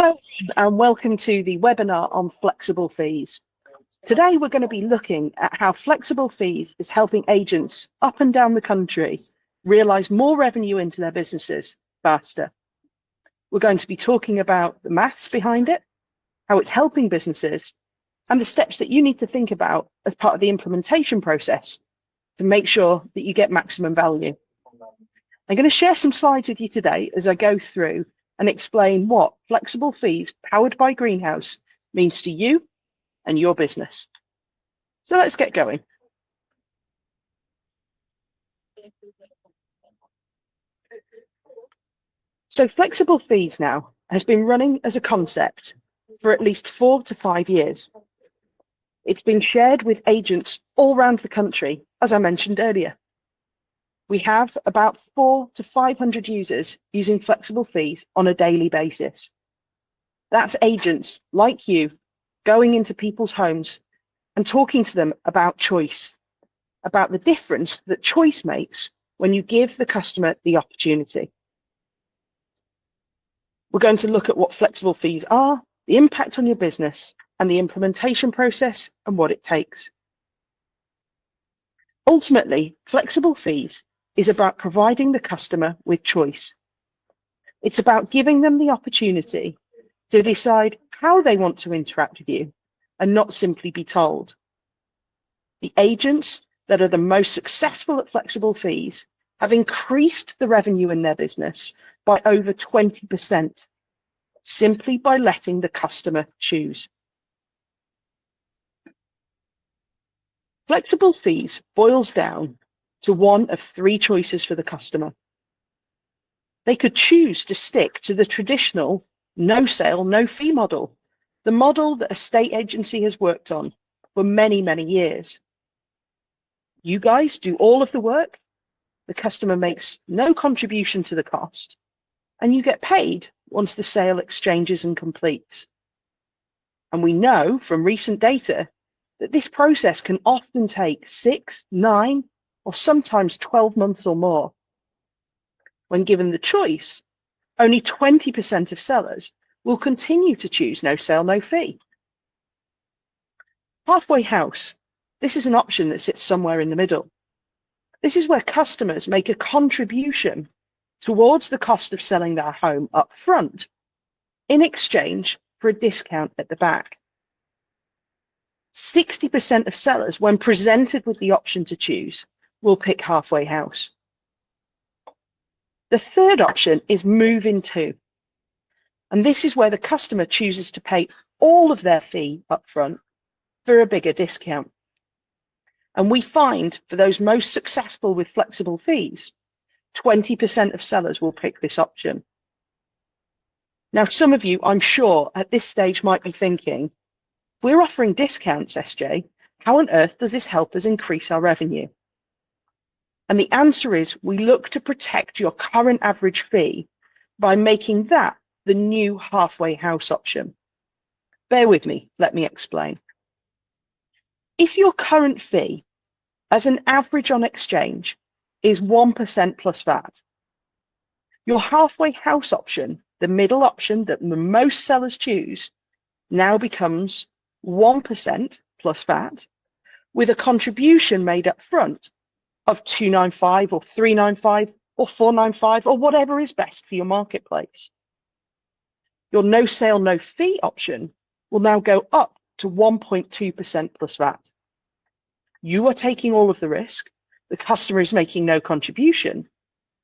Hello and welcome to the webinar on flexible fees. Today we're going to be looking at how flexible fees is helping agents up and down the country realise more revenue into their businesses faster. We're going to be talking about the maths behind it, how it's helping businesses, and the steps that you need to think about as part of the implementation process to make sure that you get maximum value. I'm going to share some slides with you today as I go through and explain what flexible fees powered by Greenhouse means to you and your business. So let's get going. So flexible fees now has been running as a concept for at least 4 to 5 years. It's been shared with agents all around the country, as I mentioned earlier. We have about 400 to 500 users using flexible fees on a daily basis. That's agents like you going into people's homes and talking to them about choice, about the difference that choice makes when you give the customer the opportunity. We're going to look at what flexible fees are, the impact on your business, and the implementation process and what it takes. Ultimately, flexible fees is about providing the customer with choice. It's about giving them the opportunity to decide how they want to interact with you and not simply be told. The agents that are the most successful at flexible fees have increased the revenue in their business by over 20%, simply by letting the customer choose. Flexible fees boils down to one of 3 choices for the customer. They could choose to stick to the traditional no sale, no fee model, the model that a state agency has worked on for many, many years. You guys do all of the work, the customer makes no contribution to the cost, and you get paid once the sale exchanges and completes. And we know from recent data that this process can often take 6, 9, or sometimes 12 months or more. When given the choice, only 20% of sellers will continue to choose no sale, no fee. Halfway house. This is an option that sits somewhere in the middle. This is where customers make a contribution towards the cost of selling their home up front in exchange for a discount at the back. 60% of sellers, when presented with the option to choose, will pick halfway house. The third option is move in two. And this is where the customer chooses to pay all of their fee up front for a bigger discount. And we find for those most successful with flexible fees, 20% of sellers will pick this option. Now, some of you, I'm sure, at this stage might be thinking, we're offering discounts, SJ. How on earth does this help us increase our revenue? And the answer is we look to protect your current average fee by making that the new halfway house option. Bear with me, let me explain. If your current fee as an average on exchange is 1% plus VAT, your halfway house option, the middle option that most sellers choose, now becomes 1% plus VAT with a contribution made up front of $295 or $395 or $495 or whatever is best for your marketplace. Your no sale, no fee option will now go up to 1.2% plus VAT. You are taking all of the risk, the customer is making no contribution,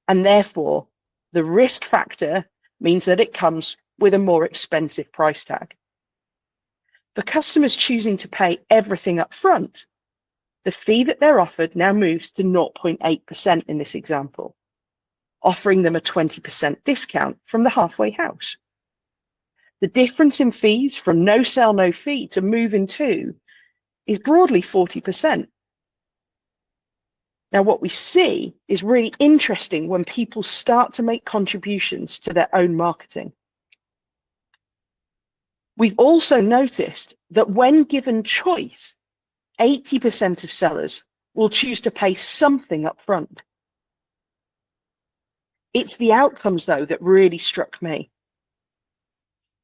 and therefore the risk factor means that it comes with a more expensive price tag. For customers choosing to pay everything up front, the fee that they're offered now moves to 0.8% in this example, offering them a 20% discount from the halfway house. The difference in fees from no sale, no fee to move in two is broadly 40%. Now, what we see is really interesting when people start to make contributions to their own marketing. We've also noticed that when given choice, 80% of sellers will choose to pay something up front. It's the outcomes, though, that really struck me.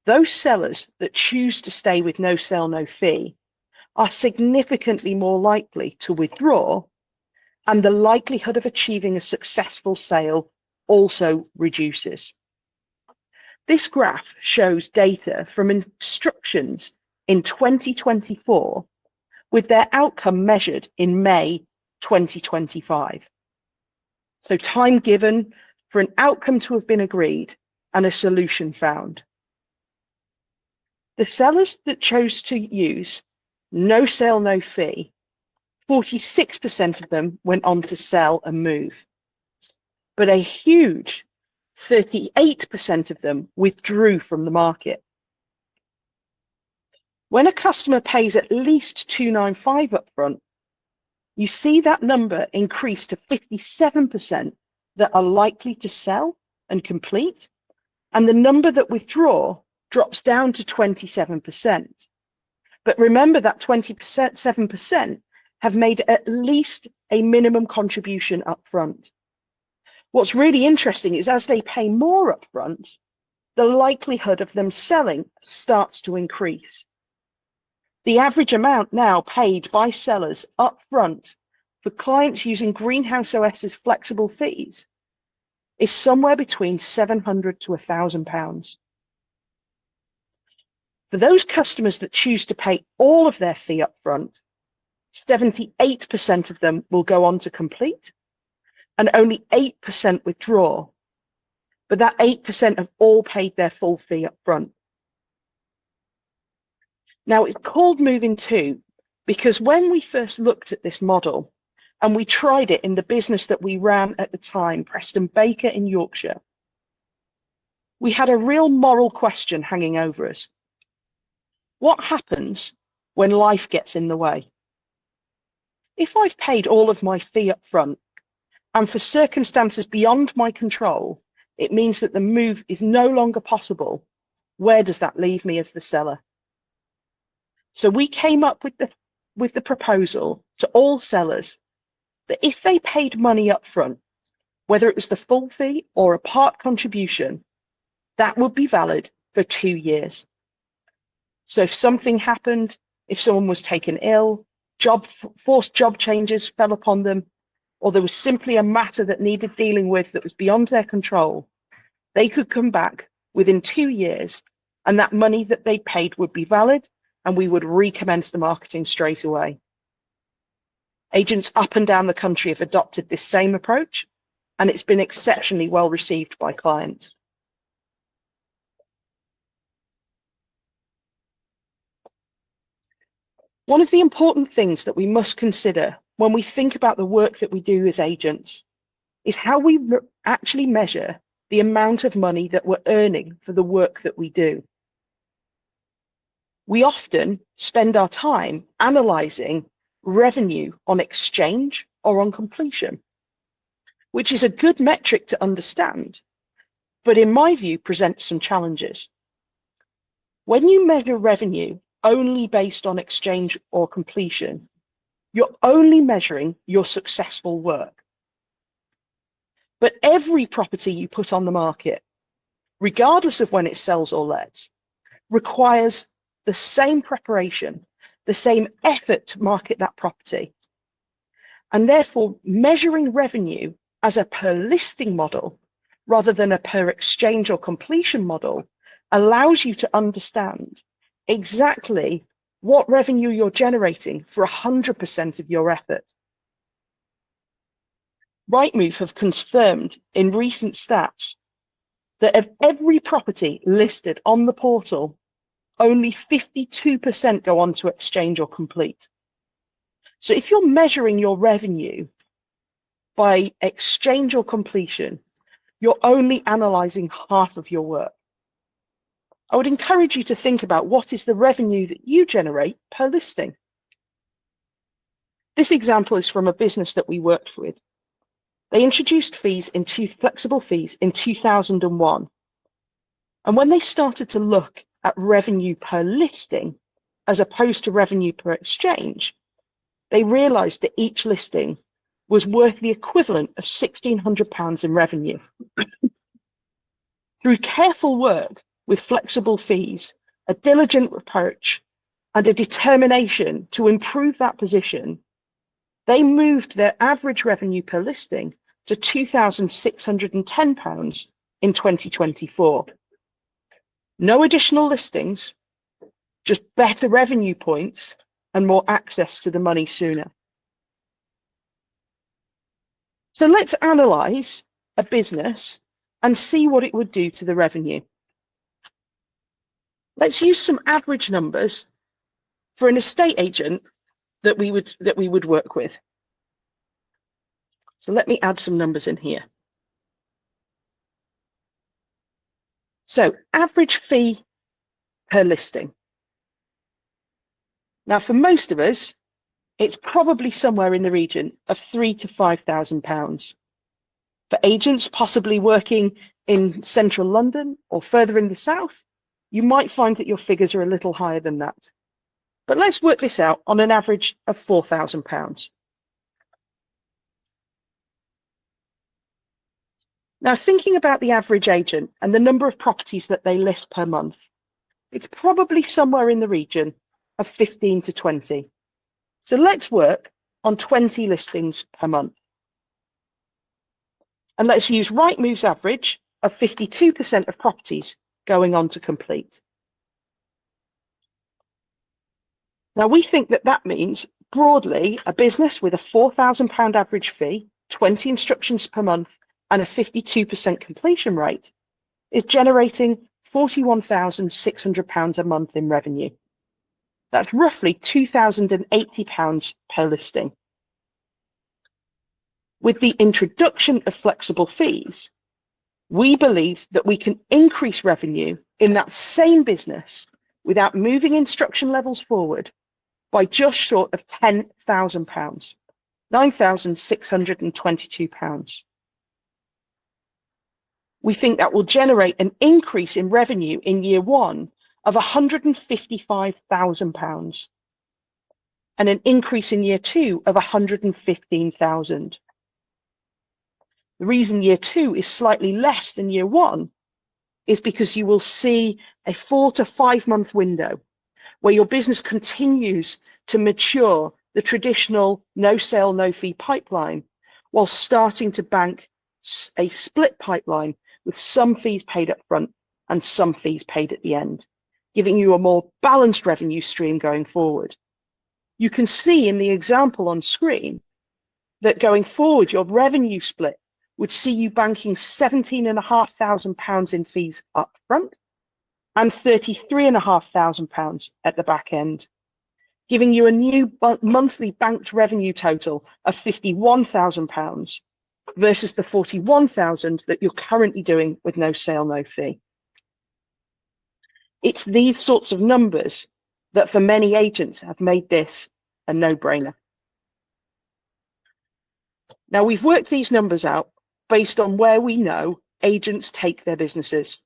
those sellers that choose to stay with no sale, no fee are significantly more likely to withdraw, and the likelihood of achieving a successful sale also reduces. This graph shows data from instructions in 2024 with their outcome measured in May 2025. So time given for an outcome to have been agreed and a solution found. The sellers that chose to use no sale, no fee, 46% of them went on to sell and move, but a huge 38% of them withdrew from the market. When a customer pays at least $295 upfront, you see that number increase to 57% that are likely to sell and complete, and the number that withdraw drops down to 27%. But remember that 7% have made at least a minimum contribution upfront. What's really interesting is as they pay more upfront, the likelihood of them selling starts to increase. The average amount now paid by sellers upfront for clients using Greenhouse OS's flexible fees is somewhere between £700 to £1,000. For those customers that choose to pay all of their fee upfront, 78% of them will go on to complete, and only 8% withdraw. But that 8% have all paid their full fee upfront. Now, it's called Moving To because when we first looked at this model and we tried it in the business that we ran at the time, Preston Baker in Yorkshire, we had a real moral question hanging over us. What happens when life gets in the way? If I've paid all of my fee up front and for circumstances beyond my control, it means that the move is no longer possible, where does that leave me as the seller? So we came up with the proposal to all sellers that if they paid money up front, whether it was the full fee or a part contribution, that would be valid for 2 years. So if something happened, if someone was taken ill, forced job changes fell upon them, or there was simply a matter that needed dealing with that was beyond their control, they could come back within 2 years and that money that they paid would be valid and we would recommence the marketing straight away. Agents up and down the country have adopted this same approach, and it's been exceptionally well received by clients. One of the important things that we must consider when we think about the work that we do as agents is how we actually measure the amount of money that we're earning for the work that we do. We often spend our time analysing revenue on exchange or on completion, which is a good metric to understand, but in my view presents some challenges. When you measure revenue only based on exchange or completion, you're only measuring your successful work. But every property you put on the market, regardless of when it sells or lets, requires the same preparation, the same effort to market that property. And therefore, measuring revenue as a per listing model rather than a per exchange or completion model allows you to understand exactly what revenue you're generating for 100% of your effort. Rightmove have confirmed in recent stats that of every property listed on the portal, only 52% go on to exchange or complete. So if you're measuring your revenue by exchange or completion, you're only analysing half of your work. I would encourage you to think about what is the revenue that you generate per listing. This example is from a business that we worked with. They introduced flexible fees in 2001. And when they started to look at revenue per listing, as opposed to revenue per exchange, they realised that each listing was worth the equivalent of £1,600 in revenue. Through careful work, with flexible fees, a diligent approach, and a determination to improve that position, they moved their average revenue per listing to £2,610 in 2024. No additional listings, just better revenue points and more access to the money sooner. So let's analyse a business and see what it would do to the revenue. Let's use some average numbers for an estate agent that we would work with. So let me add some numbers in here. So average fee per listing. Now, for most of us, it's probably somewhere in the region of £3,000 to £5,000. For agents possibly working in central London or further in the south, you might find that your figures are a little higher than that. But let's work this out on an average of £4,000. Now, thinking about the average agent and the number of properties that they list per month, it's probably somewhere in the region of 15 to 20. So let's work on 20 listings per month. And let's use Rightmove's average of 52% of properties going on to complete. Now, we think that that means broadly a business with a £4,000 average fee, 20 instructions per month, and a 52% completion rate is generating £41,600 a month in revenue. That's roughly £2,080 per listing. With the introduction of flexible fees, we believe that we can increase revenue in that same business without moving instruction levels forward by just short of £10,000, £9,622. We think that will generate an increase in revenue in year one of £155,000 and an increase in year two of £115,000. The reason year two is slightly less than year one is because you will see a 4 to 5 month window where your business continues to mature the traditional no sale, no fee pipeline while starting to bank a split pipeline with some fees paid up front and some fees paid at the end, giving you a more balanced revenue stream going forward. You can see in the example on screen that going forward, your revenue split would see you banking £17,500 in fees up front and £33,500 at the back end, giving you a new monthly banked revenue total of £51,000 versus the £41,000 that you're currently doing with no sale, no fee. It's these sorts of numbers that for many agents have made this a no-brainer. Now, we've worked these numbers out based on where we know agents take their businesses,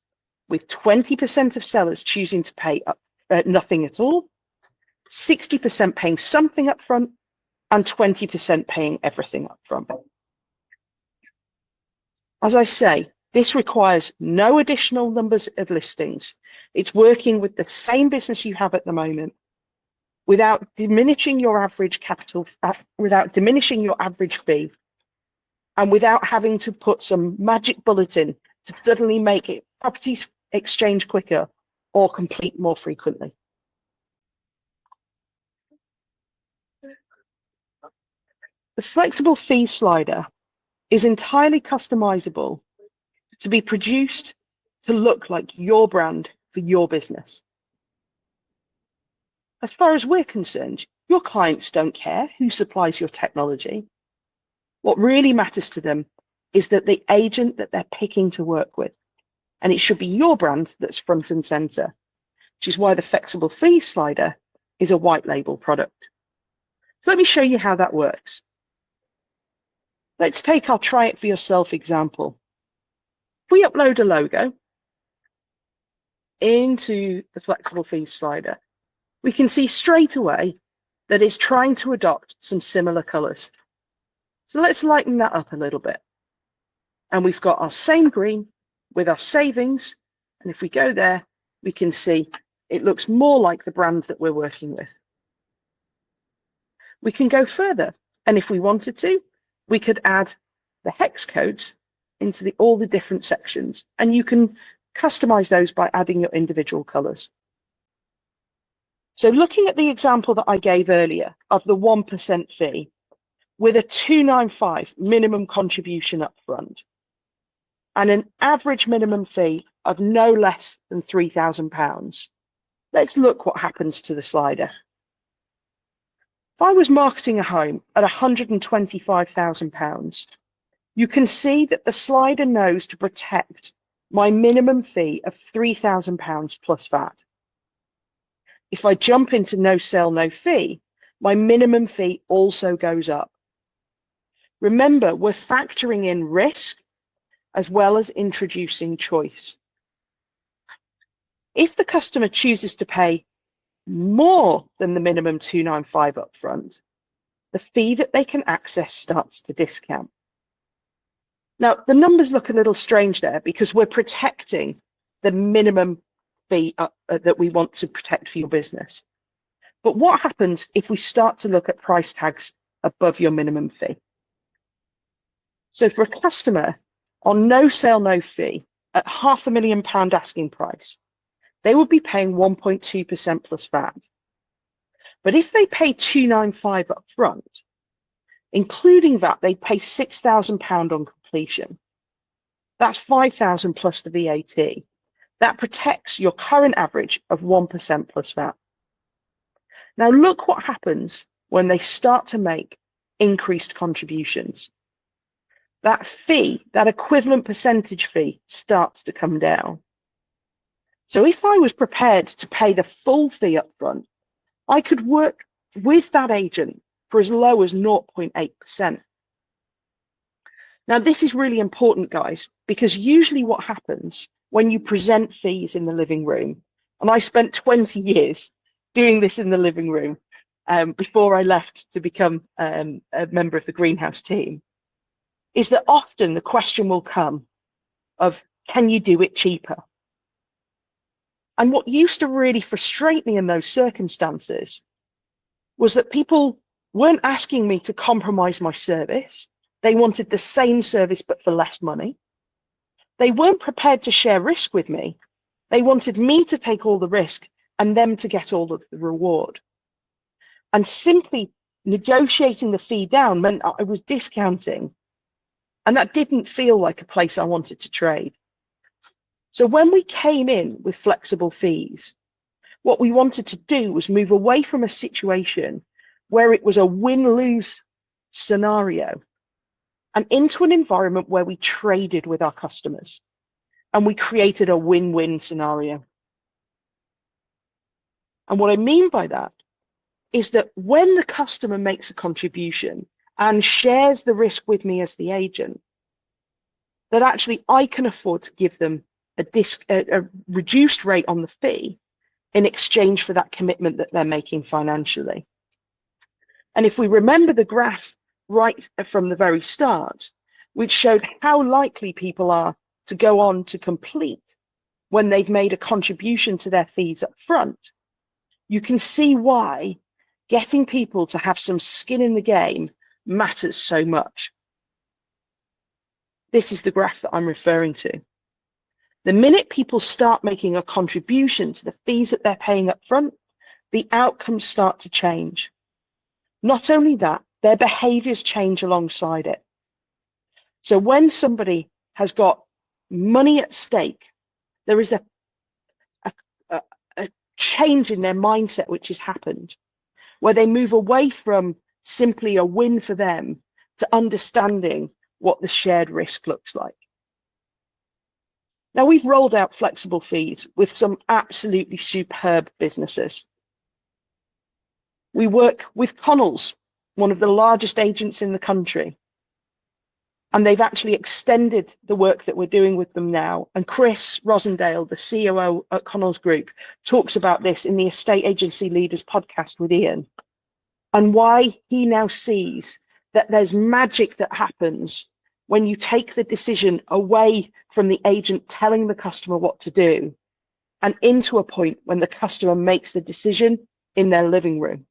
with 20% of sellers choosing to pay nothing at all, 60% paying something up front, and 20% paying everything up front. As I say, this requires no additional numbers of listings. It's working with the same business you have at the moment without diminishing your average capital, without diminishing your average fee, and without having to put some magic bullet in to suddenly make it properties exchange quicker or complete more frequently. The flexible fee slider is entirely customizable to be produced to look like your brand for your business. As far as we're concerned, your clients don't care who supplies your technology. What really matters to them is that the agent that they're picking to work with, and it should be your brand that's front and center, which is why the flexible fee slider is a white label product. So let me show you how that works. Let's take our try it for yourself example. If we upload a logo into the flexible fees slider, we can see straight away that it's trying to adopt some similar colors. So let's lighten that up a little bit. And we've got our same green with our savings. And if we go there, we can see it looks more like the brand that we're working with. We can go further, and if we wanted to, we could add the hex codes into all the different sections, and you can customize those by adding your individual colors. So looking at the example that I gave earlier of the 1% fee with a 295 minimum contribution up front and an average minimum fee of no less than £3,000, let's look what happens to the slider. If I was marketing a home at £125,000, you can see that the slider knows to protect my minimum fee of £3,000 plus VAT. If I jump into no sale, no fee, my minimum fee also goes up. Remember, we're factoring in risk as well as introducing choice. If the customer chooses to pay more than the minimum 295 upfront, the fee that they can access starts to discount. Now, the numbers look a little strange there because we're protecting the minimum fee that we want to protect for your business. But what happens if we start to look at price tags above your minimum fee? So for a customer on no sale, no fee at £500,000 asking price, they would be paying 1.2% plus VAT. But if they pay 295 up front, including VAT, they pay £6,000 on completion. That's 5,000 plus the VAT. That protects your current average of 1% plus VAT. Now look what happens when they start to make increased contributions. That fee, that equivalent percentage fee, starts to come down. So if I was prepared to pay the full fee up front, I could work with that agent for as low as 0.8%. Now, this is really important, guys, because usually what happens when you present fees in the living room, and I spent 20 years doing this in the living room before I left to become a member of the Greenhouse team, is that often the question will come of, can you do it cheaper? And what used to really frustrate me in those circumstances was that people weren't asking me to compromise my service. They wanted the same service, but for less money. They weren't prepared to share risk with me. They wanted me to take all the risk and them to get all of the reward. And simply negotiating the fee down meant I was discounting. And that didn't feel like a place I wanted to trade. So when we came in with flexible fees, what we wanted to do was move away from a situation where it was a win-lose scenario and into an environment where we traded with our customers and we created a win-win scenario. And what I mean by that is that when the customer makes a contribution and shares the risk with me as the agent, that actually I can afford to give them a reduced rate on the fee in exchange for that commitment that they're making financially. And if we remember the graph right from the very start, which showed how likely people are to go on to complete when they've made a contribution to their fees up front, you can see why getting people to have some skin in the game matters so much. This is the graph that I'm referring to. The minute people start making a contribution to the fees that they're paying up front, the outcomes start to change. Not only that, their behaviors change alongside it. So when somebody has got money at stake, there is a change in their mindset which has happened, where they move away from simply a win for them to understanding what the shared risk looks like. Now, we've rolled out flexible fees with some absolutely superb businesses. We work with Connells, one of the largest agents in the country, and they've actually extended the work that we're doing with them now. And Chris Rosendale, the COO at Connells Group, talks about this in the Estate Agency Leaders podcast with Ian, and why he now sees that there's magic that happens when you take the decision away from the agent telling the customer what to do and into a point when the customer makes the decision in their living room.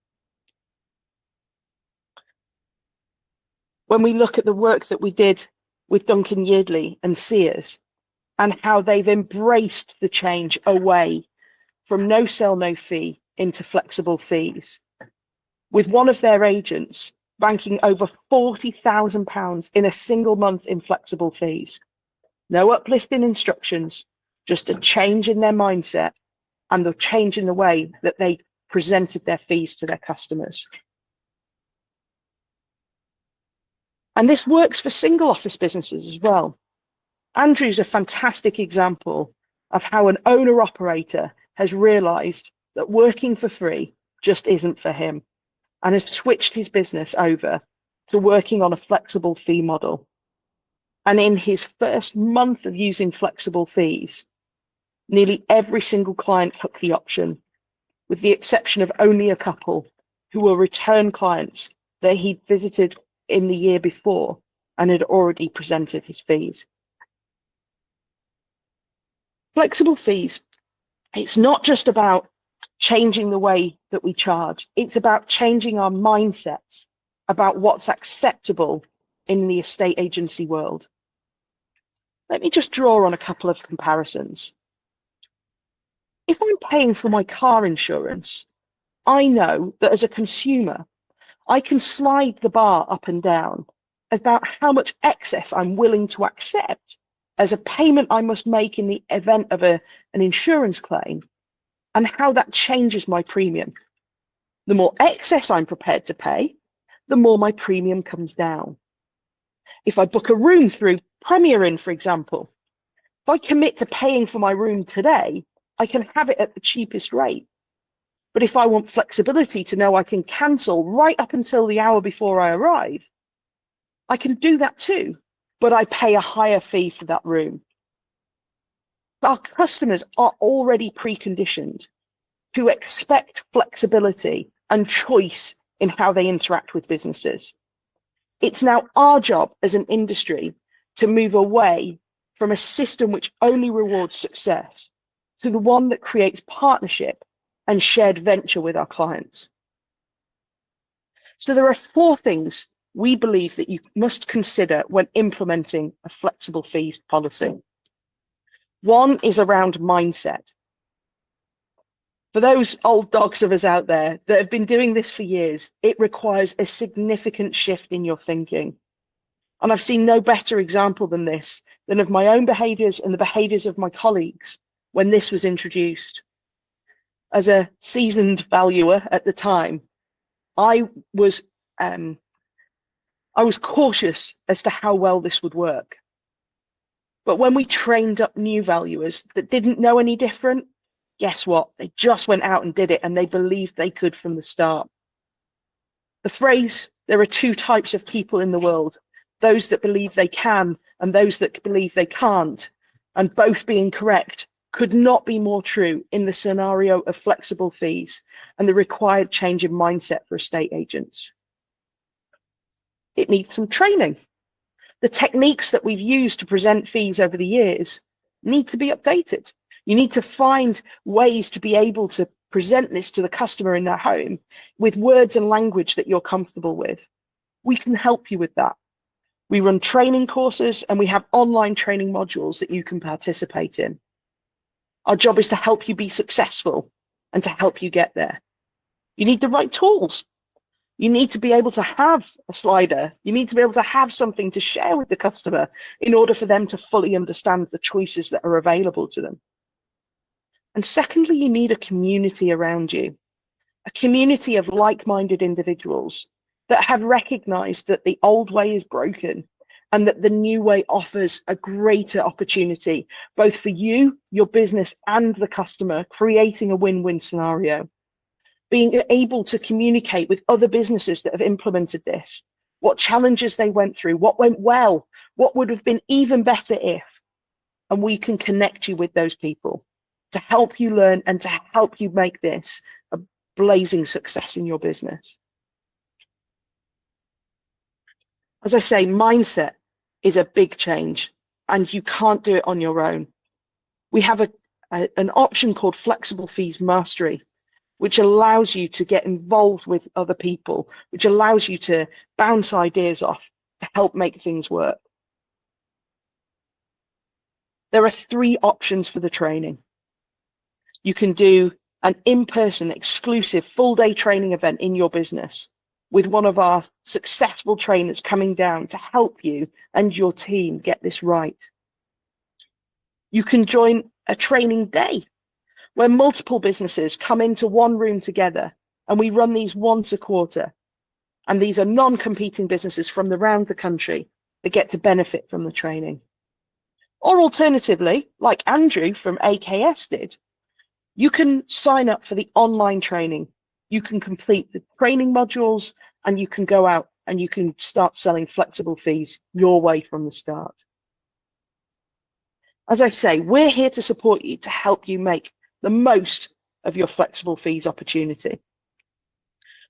When we look at the work that we did with Duncan Yeardley and Sears and how they've embraced the change away from no sell, no fee into flexible fees, with one of their agents banking over £40,000 in a single month in flexible fees. No uplift in instructions, just a change in their mindset and the change in the way that they presented their fees to their customers. And this works for single office businesses as well. Andrew's a fantastic example of how an owner operator has realized that working for free just isn't for him and has switched his business over to working on a flexible fee model. And in his first month of using flexible fees, nearly every single client took the option, with the exception of only a couple who were return clients that he'd visited in the year before and had already presented his fees. Flexible fees, it's not just about changing the way that we charge, it's about changing our mindsets about what's acceptable in the estate agency world. Let me just draw on a couple of comparisons. If I'm paying for my car insurance, I know that as a consumer, I can slide the bar up and down about how much excess I'm willing to accept as a payment I must make in the event of an insurance claim, and how that changes my premium. The more excess I'm prepared to pay, the more my premium comes down. If I book a room through Premier Inn, for example, if I commit to paying for my room today, I can have it at the cheapest rate. But if I want flexibility to know I can cancel right up until the hour before I arrive, I can do that too, but I pay a higher fee for that room. Our customers are already preconditioned to expect flexibility and choice in how they interact with businesses. It's now our job as an industry to move away from a system which only rewards success to the one that creates partnership and shared venture with our clients. So there are 4 things we believe that you must consider when implementing a flexible fees policy. 1 is around mindset. For those old dogs of us out there that have been doing this for years, it requires a significant shift in your thinking. And I've seen no better example than this, than of my own behaviours and the behaviours of my colleagues when this was introduced. As a seasoned valuer at the time, I was cautious as to how well this would work. But when we trained up new valuers that didn't know any different, guess what? They just went out and did it, and they believed they could from the start. The phrase, there are 2 types of people in the world, those that believe they can and those that believe they can't, and both being correct, could not be more true in the scenario of flexible fees and the required change in mindset for estate agents. It needs some training. The techniques that we've used to present fees over the years need to be updated. You need to find ways to be able to present this to the customer in their home with words and language that you're comfortable with. We can help you with that. We run training courses and we have online training modules that you can participate in. Our job is to help you be successful and to help you get there. You need the right tools. You need to be able to have a slider. You need to be able to have something to share with the customer in order for them to fully understand the choices that are available to them. And secondly, you need a community around you, a community of like-minded individuals that have recognized that the old way is broken and that the new way offers a greater opportunity, both for you, your business, and the customer, creating a win-win scenario. Being able to communicate with other businesses that have implemented this, what challenges they went through, what went well, what would have been even better if, and we can connect you with those people to help you learn and to help you make this a blazing success in your business. As I say, mindset is a big change and you can't do it on your own. We have an option called Flexible Fees Mastery, which allows you to get involved with other people, which allows you to bounce ideas off to help make things work. There are 3 options for the training. You can do an in-person exclusive full-day training event in your business with one of our successful trainers coming down to help you and your team get this right. You can join a training day where multiple businesses come into one room together, and we run these once a quarter. And these are non-competing businesses from around the country that get to benefit from the training. Or alternatively, like Andrew from AKS did, you can sign up for the online training. You can complete the training modules, and you can go out and you can start selling flexible fees your way from the start. As I say, we're here to support you, to help you make the most of your flexible fees opportunity.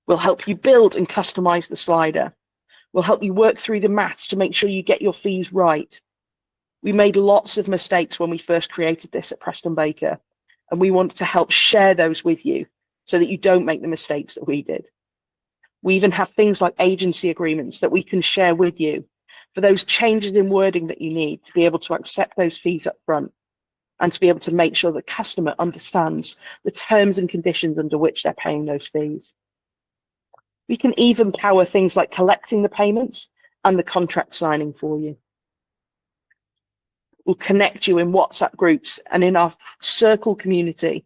We'll help you build and customize the slider. We'll help you work through the maths to make sure you get your fees right. We made lots of mistakes when we first created this at Preston Baker, and we want to help share those with you so that you don't make the mistakes that we did. We even have things like agency agreements that we can share with you for those changes in wording that you need to be able to accept those fees up front and to be able to make sure the customer understands the terms and conditions under which they're paying those fees. We can even power things like collecting the payments and the contract signing for you. We'll connect you in WhatsApp groups and in our circle community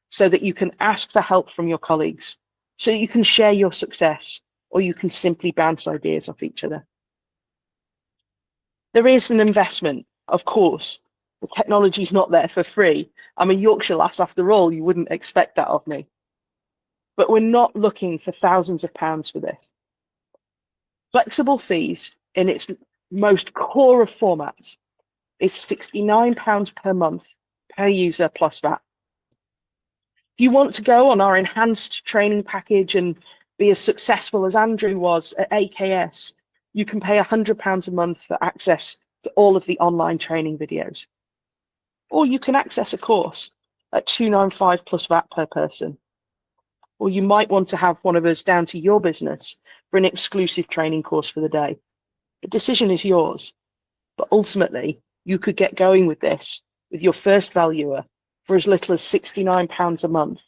so that you can ask for help from your colleagues, so that you can share your success, or you can simply bounce ideas off each other. There is an investment, of course. The technology is not there for free. I'm a Yorkshire lass after all, you wouldn't expect that of me. But we're not looking for thousands of pounds for this. Flexible fees in its most core of formats is £69 per month per user plus VAT. If you want to go on our enhanced training package and be as successful as Andrew was at AKS, you can pay £100 a month for access to all of the online training videos. Or you can access a course at £295 plus VAT per person. Or you might want to have one of us down to your business for an exclusive training course for the day. The decision is yours, but ultimately you could get going with this with your first valuer for as little as £69 a month.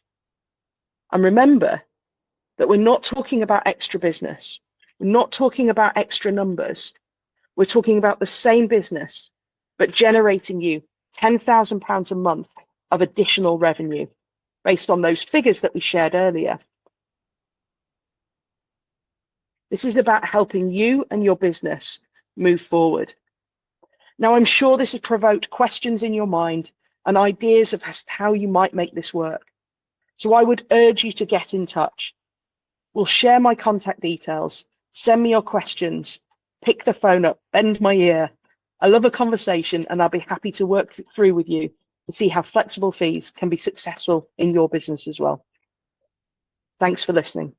And remember that we're not talking about extra business. We're not talking about extra numbers. We're talking about the same business, but generating you £10,000 a month of additional revenue based on those figures that we shared earlier. This is about helping you and your business move forward. Now, I'm sure this has provoked questions in your mind and ideas of how you might make this work. So I would urge you to get in touch. We'll share my contact details, send me your questions, pick the phone up, bend my ear. I love a conversation, and I'll be happy to work through with you to see how flexible fees can be successful in your business as well. Thanks for listening.